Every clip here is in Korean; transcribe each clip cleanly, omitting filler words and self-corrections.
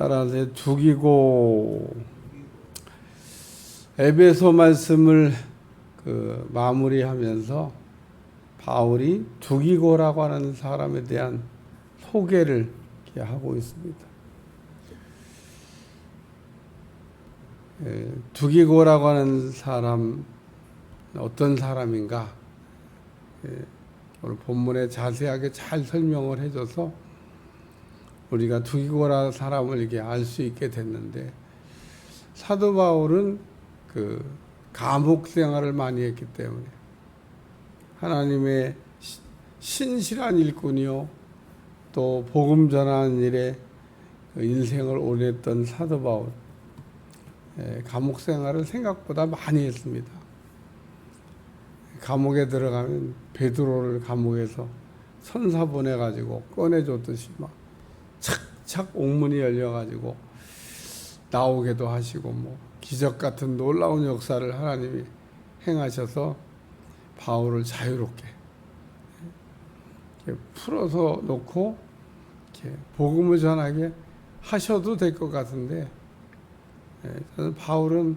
따라서 죽이고. 에베소 말씀을 마무리하면서 바울이 두기고라고 하는 사람에 대한 소개를 하고 있습니다. 두기고라고 하는 사람 어떤 사람인가? 오늘 본문에 자세하게 잘 설명을 해줘서 우리가 두기고라는 사람을 이렇게 알 수 있게 됐는데, 사도 바울은 감옥 생활을 많이 했기 때문에 하나님의 신실한 일꾼이요, 또 복음 전하는 일에 인생을 오래 했던 사도 바울, 감옥 생활을 생각보다 많이 했습니다. 감옥에 들어가면 베드로를 감옥에서 천사 보내가지고 꺼내줬듯이 막 착착 옥문이 열려가지고 나오게도 하시고, 기적 같은 놀라운 역사를 하나님이 행하셔서 바울을 자유롭게 풀어서 놓고 복음을 전하게 하셔도 될 것 같은데, 바울은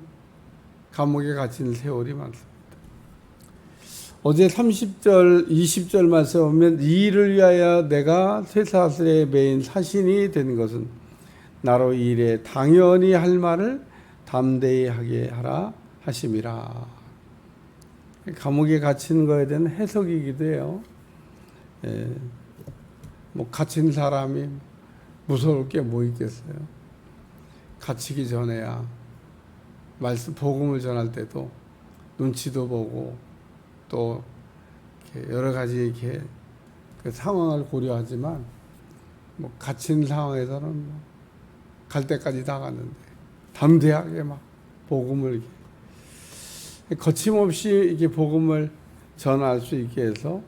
감옥에 갇힌 세월이 많습니다. 어제 30절, 20절 말씀에 보면, 이 일을 위하여 내가 쇠사슬에 매인 사신이 된 것은 나로 이 일에 당연히 할 말을 담대히 하게 하라 하심이라. 감옥에 갇힌 거에 대한 해석이기도 해요. 갇힌 사람이 무서울 게 뭐 있겠어요. 갇히기 전에야 말씀 복음을 전할 때도 눈치도 보고, 또 여러 가지 이렇게 그 상황을 고려하지만, 갇힌 상황에서는 갈 때까지 다 갔는데 담대하게 막 복음을 거침없이 이렇게 복음을 전할 수 있게 해서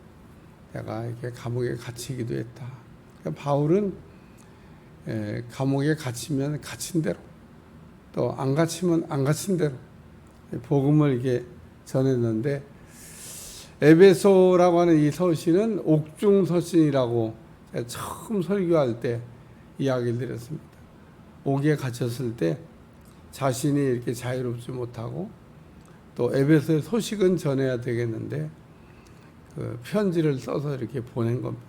내가 이렇게 감옥에 갇히기도 했다. 그러니까 바울은 감옥에 갇히면 갇힌 대로, 또 안 갇히면 안 갇힌 대로 복음을 이렇게 전했는데, 에베소라고 하는 이 서신은 옥중 서신이라고 제가 처음 설교할 때 이야기를 드렸습니다. 옥에 갇혔을 때 자신이 이렇게 자유롭지 못하고, 또 에베소의 소식은 전해야 되겠는데 편지를 써서 이렇게 보낸 겁니다.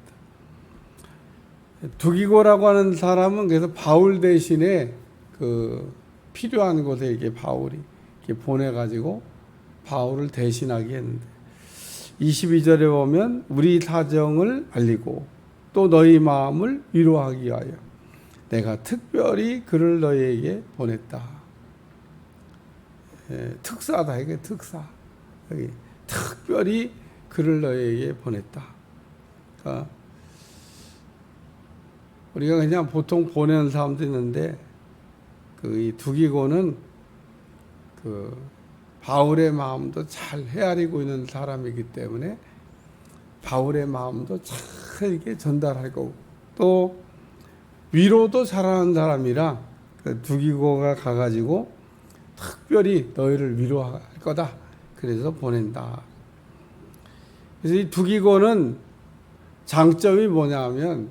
두기고라고 하는 사람은 그래서 바울 대신에 필요한 곳에 이렇게 바울이 이렇게 보내가지고 바울을 대신하게 했는데, 22절에 보면 우리 사정을 알리고 또 너희 마음을 위로하기 위하여 내가 특별히 그를 너희에게 보냈다. 특사다, 이게 특사. 여기 특별히 그를 너희에게 보냈다. 그러니까 우리가 그냥 보통 보내는 사람도 있는데, 이 두기고는 바울의 마음도 잘 헤아리고 있는 사람이기 때문에 바울의 마음도 잘 이렇게 전달할 거고, 또 위로도 잘하는 사람이라 두기고가 가가지고 특별히 너희를 위로할 거다, 그래서 보낸다. 그래서 이 두기고는 장점이 뭐냐면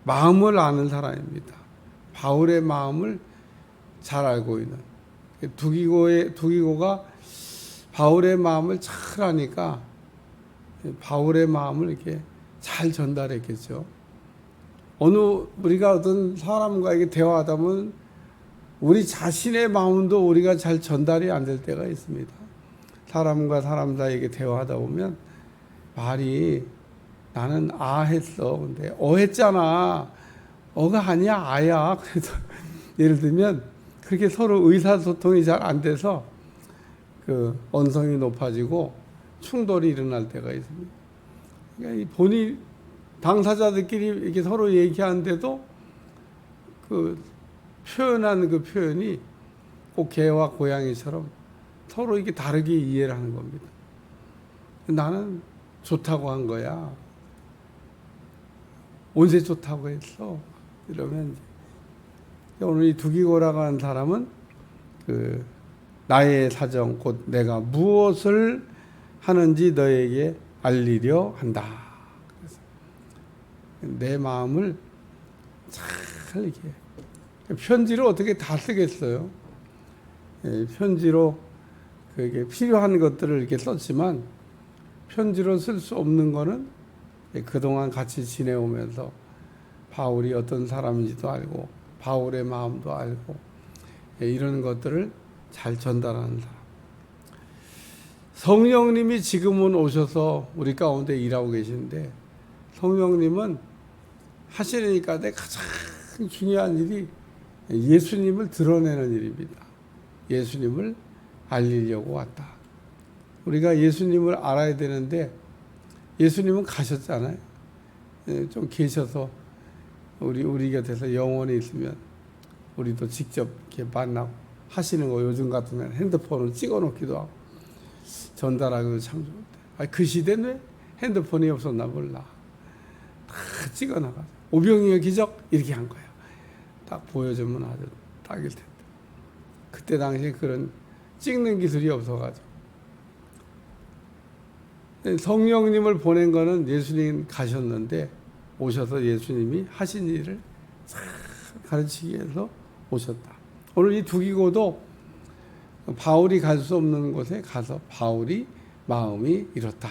마음을 아는 사람입니다. 바울의 마음을 잘 알고 있는. 두기고가 바울의 마음을 잘 아니까 바울의 마음을 이렇게 잘 전달했겠죠. 우리가 어떤 사람과에게 대화하다 보면 우리 자신의 마음도 우리가 잘 전달이 안 될 때가 있습니다. 사람과 사람 사이에게 대화하다 보면 말이 나는 했어. 근데 했잖아. 가 아니야, 아야. 그래서 예를 들면 그렇게 서로 의사소통이 잘 안 돼서 언성이 높아지고 충돌이 일어날 때가 있습니다. 그러니까 당사자들끼리 이렇게 서로 얘기하는데도 표현하는 표현이 꼭 개와 고양이처럼 서로 이게 다르게 이해를 하는 겁니다. 나는 좋다고 한 거야. 언제 좋다고 했어? 이러면 오늘 이 두기고라고 하는 사람은 나의 사정 곧 내가 무엇을 하는지 너에게 알리려 한다. 그래서 내 마음을 잘 이렇게 편지를 어떻게 다 쓰겠어요? 예, 편지로 그게 필요한 것들을 이렇게 썼지만 편지로 쓸 수 없는 거는 그동안 같이 지내오면서 바울이 어떤 사람인지도 알고 바울의 마음도 알고 이런 것들을 잘 전달하는 사람. 성령님이 지금은 오셔서 우리 가운데 일하고 계시는데 성령님은 하시니까 가장 중요한 일이 예수님을 드러내는 일입니다. 예수님을 알리려고 왔다. 우리가 예수님을 알아야 되는데 예수님은 가셨잖아요. 좀 계셔서 우리 곁에서 영원히 있으면 우리도 직접 이렇게 만나고 하시는 거 요즘 같으면 핸드폰을 찍어 놓기도 하고 전달하기도 참 좋은데 그 시대는 왜 핸드폰이 없었나 몰라. 다 찍어 나가서 오병이의 기적 이렇게 한 거예요. 딱 보여주면 아주 딱일 텐데 그때 당시에 그런 찍는 기술이 없어가지고 성령님을 보낸 거는 예수님 가셨는데 오셔서 예수님이 하신 일을 잘 가르치기 위해서 오셨다. 오늘 이 두기고도 바울이 갈 수 없는 곳에 가서 바울이 마음이 이렇다.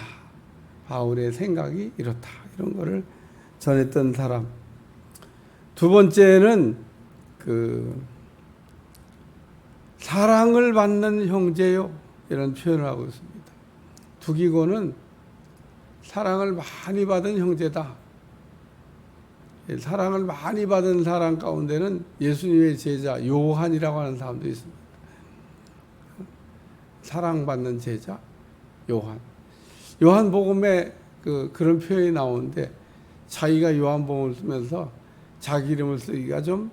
바울의 생각이 이렇다. 이런 거를 전했던 사람. 두 번째는 사랑을 받는 형제요. 이런 표현을 하고 있습니다. 두기고는 사랑을 많이 받은 형제다. 사랑을 많이 받은 사람 가운데는 예수님의 제자 요한이라고 하는 사람도 있습니다. 사랑받는 제자 요한. 요한복음에 그런 표현이 나오는데 자기가 요한복음을 쓰면서 자기 이름을 쓰기가 좀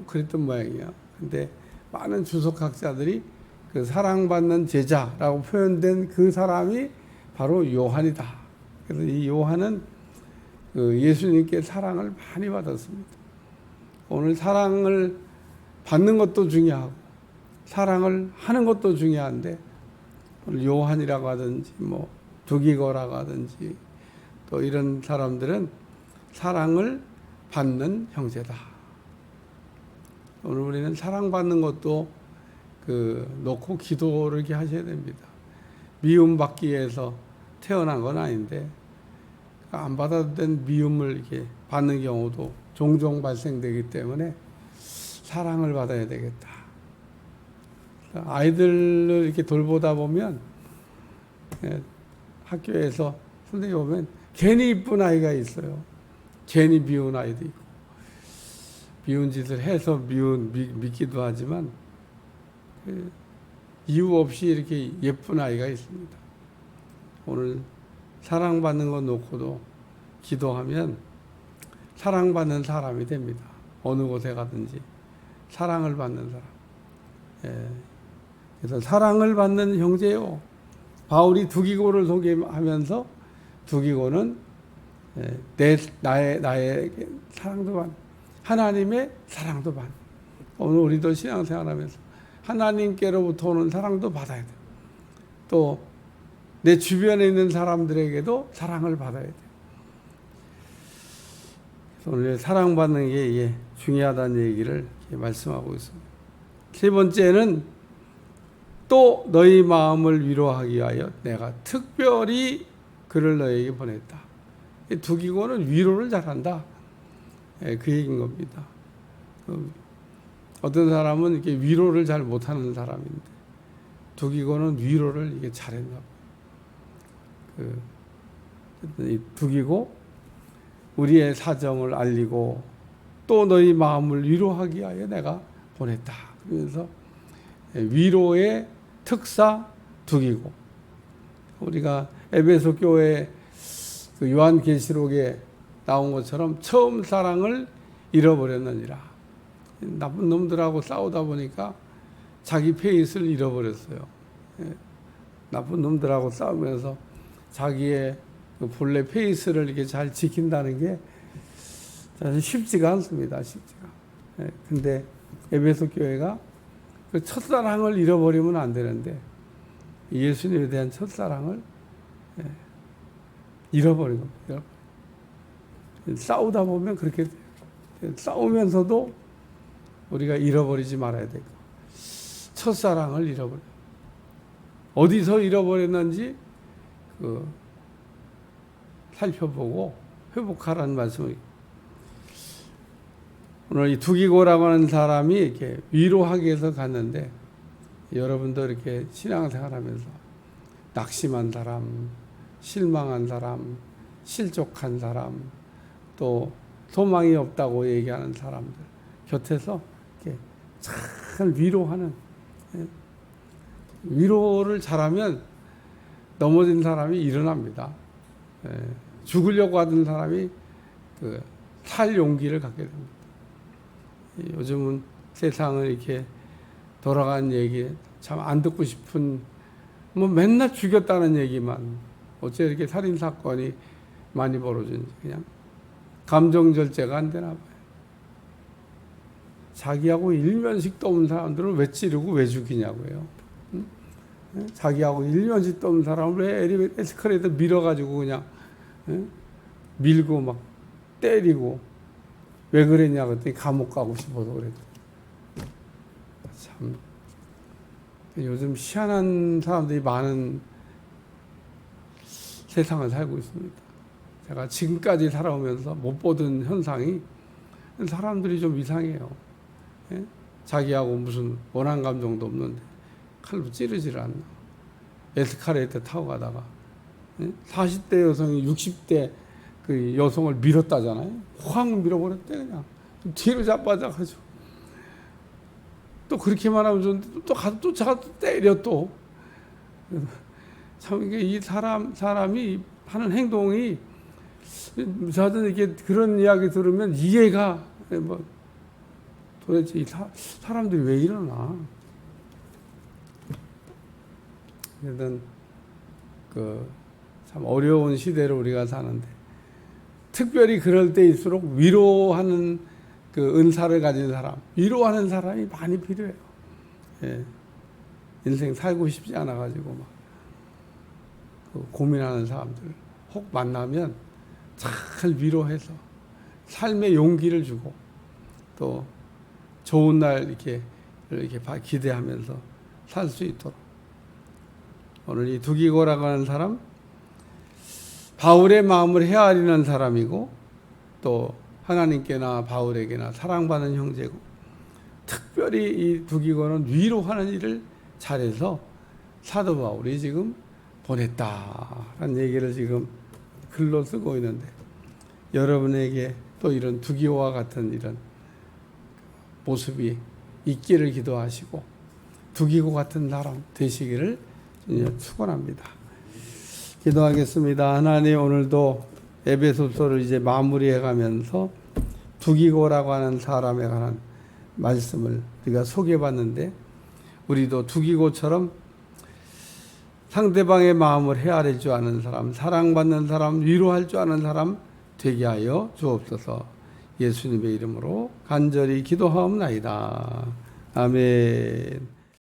그랬던 모양이에요. 근데 많은 주석학자들이 그 사랑받는 제자라고 표현된 그 사람이 바로 요한이다. 그래서 이 요한은 예수님께 사랑을 많이 받았습니다. 오늘 사랑을 받는 것도 중요하고 사랑을 하는 것도 중요한데 오늘 요한이라고 하든지 두기고라고 하든지 또 이런 사람들은 사랑을 받는 형제다. 오늘 우리는 사랑받는 것도 놓고 기도를 이렇게 하셔야 됩니다. 미움받기 위해서 태어난 건 아닌데 안 받아도 된 미움을 이렇게 받는 경우도 종종 발생되기 때문에 사랑을 받아야 되겠다. 아이들을 이렇게 돌보다 보면 학교에서 선생님 보면 괜히 이쁜 아이가 있어요. 괜히 미운 아이도 있고 미운 짓을 해서 믿기도 하지만 이유 없이 이렇게 예쁜 아이가 있습니다. 오늘 사랑받는 것 놓고도 기도하면 사랑받는 사람이 됩니다. 어느 곳에 가든지 사랑을 받는 사람. 그래서 사랑을 받는 형제요. 바울이 두기고를 소개하면서 두기고는 나의 사랑도 반, 하나님의 사랑도 반. 오늘 우리도 신앙생활하면서 하나님께로부터 오는 사랑도 받아야 돼요. 또 내 주변에 있는 사람들에게도 사랑을 받아야 돼요. 오늘 사랑받는 게 중요하다는 얘기를 말씀하고 있습니다. 세 번째는 또 너희 마음을 위로하기 위하여 내가 특별히 그를 너에게 보냈다. 두기고는 위로를 잘한다. 그 얘기인 겁니다. 어떤 사람은 이렇게 위로를 잘 못하는 사람인데 두기고는 위로를 이게 잘했나 봐요. 두기고 우리의 사정을 알리고 또 너희 마음을 위로하기 위하여 내가 보냈다. 그러면서 위로의 특사 두기고 우리가 에베소 교회 요한계시록에 나온 것처럼 처음 사랑을 잃어버렸느니라. 나쁜 놈들하고 싸우다 보니까 자기 페이스를 잃어버렸어요. 나쁜 놈들하고 싸우면서 자기의 본래 페이스를 이렇게 잘 지킨다는 게 사실 쉽지가 않습니다. 쉽지가. 근데 에베소 교회가 그 첫사랑을 잃어버리면 안 되는데 예수님에 대한 첫사랑을 잃어버린 겁니다. 싸우다 보면 그렇게 돼요. 싸우면서도 우리가 잃어버리지 말아야 되고, 첫사랑을 잃어버려. 어디서 잃어버렸는지 살펴보고 회복하라는 말씀을. 오늘 이 두기고라고 하는 사람이 이렇게 위로하기 위해서 갔는데, 여러분도 이렇게 신앙생활하면서 낙심한 사람, 실망한 사람, 실족한 사람, 또 소망이 없다고 얘기하는 사람들 곁에서 이렇게 잘 위로하는, 위로를 잘하면 넘어진 사람이 일어납니다. 죽으려고 하던 사람이 살 용기를 갖게 됩니다. 요즘은 세상을 이렇게 돌아간 얘기 참 안 듣고 싶은, 뭐 맨날 죽였다는 얘기만, 어째 이렇게 살인 사건이 많이 벌어지는지. 그냥 감정 절제가 안 되나 봐요. 자기하고 일면식도 없는 사람들은 왜 찌르고 왜 죽이냐고요. 응? 자기하고 일면식도 없는 사람을 왜 에스컬레이터 밀어가지고 그냥 밀고 막 때리고, 왜 그랬냐 그랬더니 감옥 가고 싶어서 그랬죠. 참 요즘 희한한 사람들이 많은 세상을 살고 있습니다. 제가 지금까지 살아오면서 못 보던 현상이, 사람들이 좀 이상해요. 예? 자기하고 무슨 원한 감정도 없는데 칼로 찌르지를 않나. 에스카레이터 타고 가다가 40대 여성이 60대 그 여성을 밀었다잖아요. 확 밀어버렸대. 그냥 뒤로 자빠져가지고 또 그렇게만 하면 또 가서 쫓아가 또 때려. 또 참 이게 이 사람이 하는 행동이, 저는 이렇게 그런 이야기 들으면 이해가, 뭐 도대체 이 사람들이 왜 이러나. 그래서 참 어려운 시대를 우리가 사는데, 특별히 그럴 때일수록 위로하는 은사를 가진 사람, 위로하는 사람이 많이 필요해요. 예. 인생 살고 싶지 않아가지고 막 고민하는 사람들 혹 만나면 잘 위로해서 삶의 용기를 주고, 또 좋은 날 이렇게 기대하면서 살 수 있도록. 오늘 이 두기고라고 하는 사람, 바울의 마음을 헤아리는 사람이고, 또 하나님께나 바울에게나 사랑받는 형제고, 특별히 이 두기고는 위로하는 일을 잘해서 사도 바울이 지금 보냈다라는 얘기를 지금 글로 쓰고 있는데, 여러분에게 또 이런 두기고와 같은 이런 모습이 있기를 기도하시고, 두기고 같은 사람 되시기를 축원합니다. 기도하겠습니다. 하나님, 오늘도 에베소서를 이제 마무리해 가면서 두기고라고 하는 사람에 관한 말씀을 우리가 소개해봤는데, 우리도 두기고처럼 상대방의 마음을 헤아릴 줄 아는 사람, 사랑받는 사람, 위로할 줄 아는 사람 되게 하여 주옵소서. 예수님의 이름으로 간절히 기도하옵나이다. 아멘.